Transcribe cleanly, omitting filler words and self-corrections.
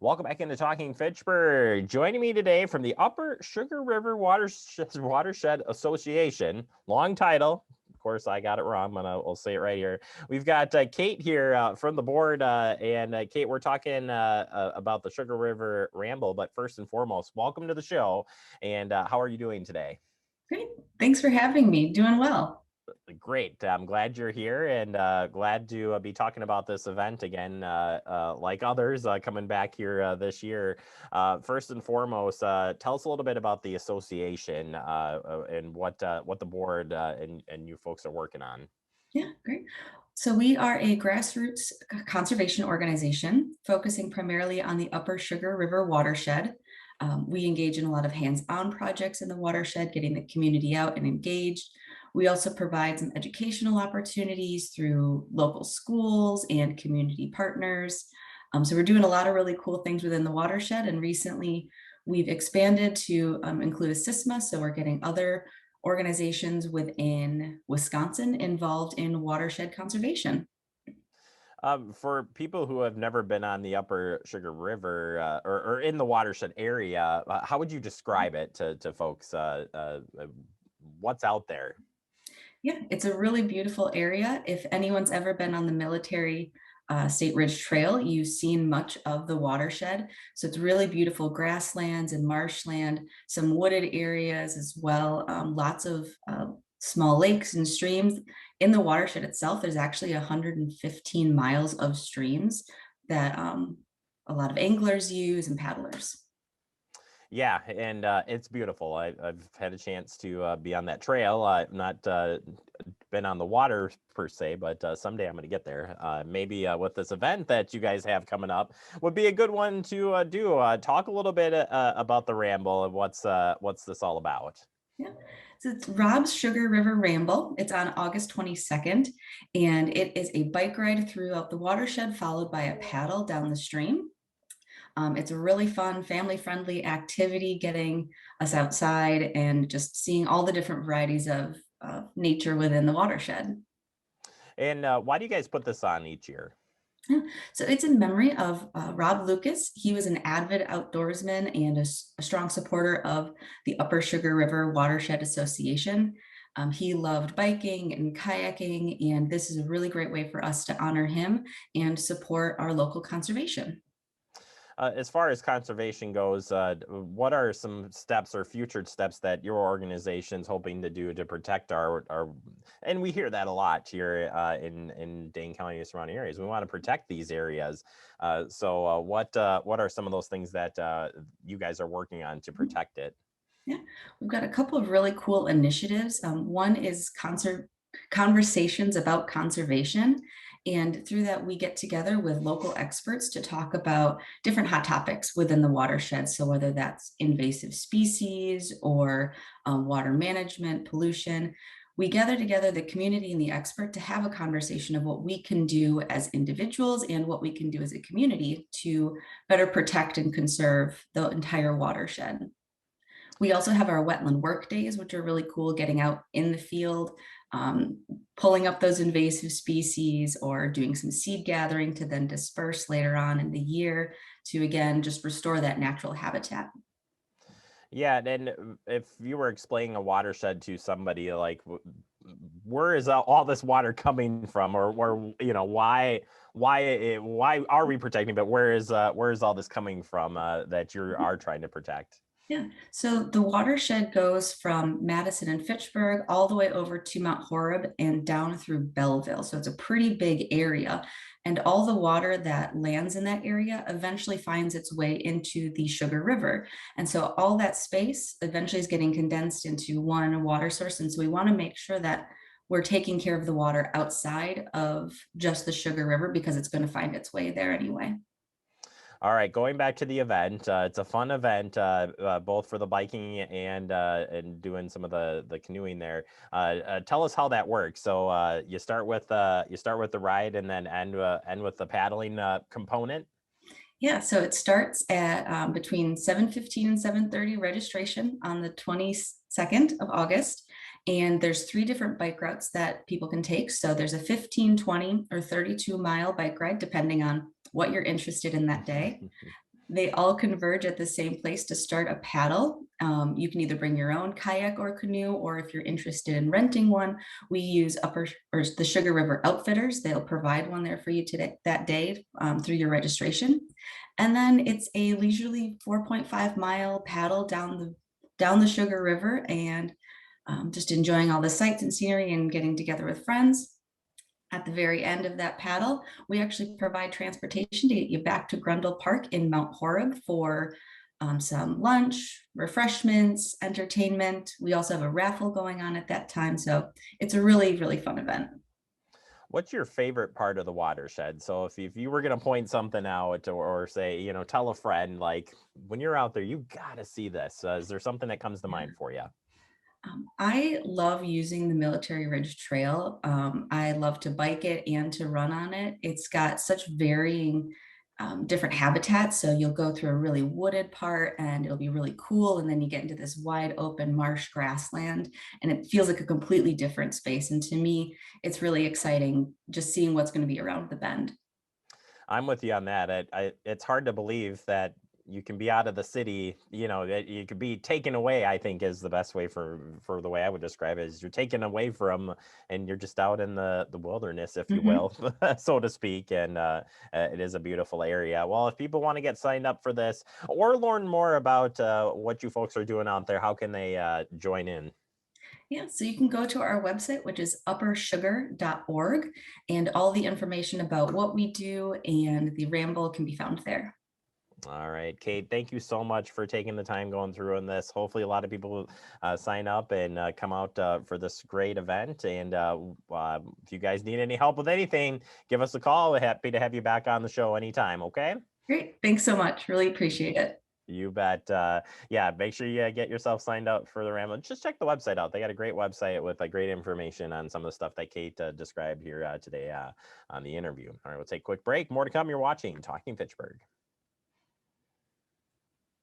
Welcome back into Talking Fitchburg. Joining me today from the Upper Sugar River Watershed Association, long title. Of course, I got it wrong, but I'll say it right here. We've got Kate here from the board. Kate, we're talking about the Sugar River Ramble. But first and foremost, welcome to the show. And how are you doing today? Great. Thanks for having me. Doing well. Great. I'm glad you're here and glad to be talking about this event again, like others coming back here this year. First and foremost, tell us a little bit about the association and what the board and you folks are working on. Yeah, great. So we are a grassroots conservation organization focusing primarily on the Upper Sugar River watershed. We engage in a lot of hands-on projects in the watershed, getting the community out and engaged. We also provide some educational opportunities through local schools and community partners. So we're doing a lot of really cool things within the watershed, and recently we've expanded to include a SISMA, so we're getting other organizations within Wisconsin involved in watershed conservation. For people who have never been on the Upper Sugar River or in the watershed area, how would you describe it to folks? What's out there? Yeah, it's a really beautiful area. If anyone's ever been on the military State Ridge Trail, you've seen much of the watershed. So it's really beautiful grasslands and marshland, some wooded areas as well, lots of small lakes and streams. In the watershed itself, there's actually 115 miles of streams that a lot of anglers use and paddlers. Yeah, and it's beautiful. I've had a chance to be on that trail. Not been on the water per se, but someday I'm going to get there. Maybe with this event that you guys have coming up would be a good one to do. Talk a little bit about the Ramble and what's this all about. Yeah. So it's Rob's Sugar River Ramble. It's on August 22nd, and it is a bike ride throughout the watershed, followed by a paddle down the stream. It's a really fun, family-friendly activity, getting us outside and just seeing all the different varieties of nature within the watershed. And why do you guys put this on each year? Yeah. So it's in memory of Rob Lucas. He was an avid outdoorsman and a strong supporter of the Upper Sugar River Watershed Association. He loved biking and kayaking, and this is a really great way for us to honor him and support our local conservation. As far as conservation goes, what are some steps or future steps that your organization's hoping to do to protect our and we hear that a lot here in Dane County and surrounding areas. We want to protect these areas. What are some of those things that you guys are working on to protect it? Yeah, we've got a couple of really cool initiatives. One is conversations about conservation. And through that, we get together with local experts to talk about different hot topics within the watershed. So, whether that's invasive species or water management, pollution, we gather together the community and the expert to have a conversation of what we can do as individuals and what we can do as a community to better protect and conserve the entire watershed. We also have our wetland work days, which are really cool, getting out in the field, pulling up those invasive species or doing some seed gathering to then disperse later on in the year to, again, just restore that natural habitat. Yeah, and if you were explaining a watershed to somebody, like, where is all this water coming from, or why are we protecting? But where is all this coming from that you are trying to protect? Yeah, so the watershed goes from Madison and Fitchburg all the way over to Mount Horeb and down through Belleville. So it's a pretty big area. And all the water that lands in that area eventually finds its way into the Sugar River. And so all that space eventually is getting condensed into one water source. And so we want to make sure that we're taking care of the water outside of just the Sugar River because it's going to find its way there anyway. All right, going back to the event, it's a fun event, both for the biking and doing some of the canoeing there. Tell us how that works. So you start with the ride and then end with the paddling component. Yeah, so it starts at between 7:15 and 7:30 registration on the 22nd of August. And there's three different bike routes that people can take. So there's a 15, 20, or 32-mile bike ride, depending on what you're interested in that day. They all converge at the same place to start a paddle. You can either bring your own kayak or canoe, or if you're interested in renting one, we use the Sugar River Outfitters. They'll provide one there for you today that day through your registration. And then it's a leisurely 4.5-mile paddle down the Sugar River, and just enjoying all the sights and scenery and getting together with friends. At the very end of that paddle, we actually provide transportation to get you back to Grundle Park in Mount Horeb for some lunch, refreshments, entertainment. We also have a raffle going on at that time. So it's a really, really fun event. What's your favorite part of the watershed? So if you were going to point something out or say, tell a friend, like when you're out there, you got to see this. Is there something that comes to mind for you? I love using the Military Ridge Trail. I love to bike it and to run on it. It's got such varying different habitats. So you'll go through a really wooded part and it'll be really cool. And then you get into this wide open marsh grassland and it feels like a completely different space. And to me, it's really exciting just seeing what's going to be around the bend. I'm with you on that. It's hard to believe that you can be out of the city, that you could be taken away, I think is the best way for the way I would describe it, is you're taken away from and you're just out in the wilderness, if you will, so to speak. And it is a beautiful area. Well, if people want to get signed up for this or learn more about what you folks are doing out there, how can they join in? Yeah, so you can go to our website, which is uppersugar.org, and all the information about what we do and the Ramble can be found there. All right, Kate, thank you so much for taking the time going through on this. Hopefully a lot of people sign up and come out for this great event. And if you guys need any help with anything, give us a call. We're happy to have you back on the show anytime, okay? Great. Thanks so much. Really appreciate it. You bet. Yeah, make sure you get yourself signed up for the Ramble. Just check the website out. They got a great website with great information on some of the stuff that Kate described here today on the interview. All right, we'll take a quick break. More to come. You're watching Talking Fitchburg.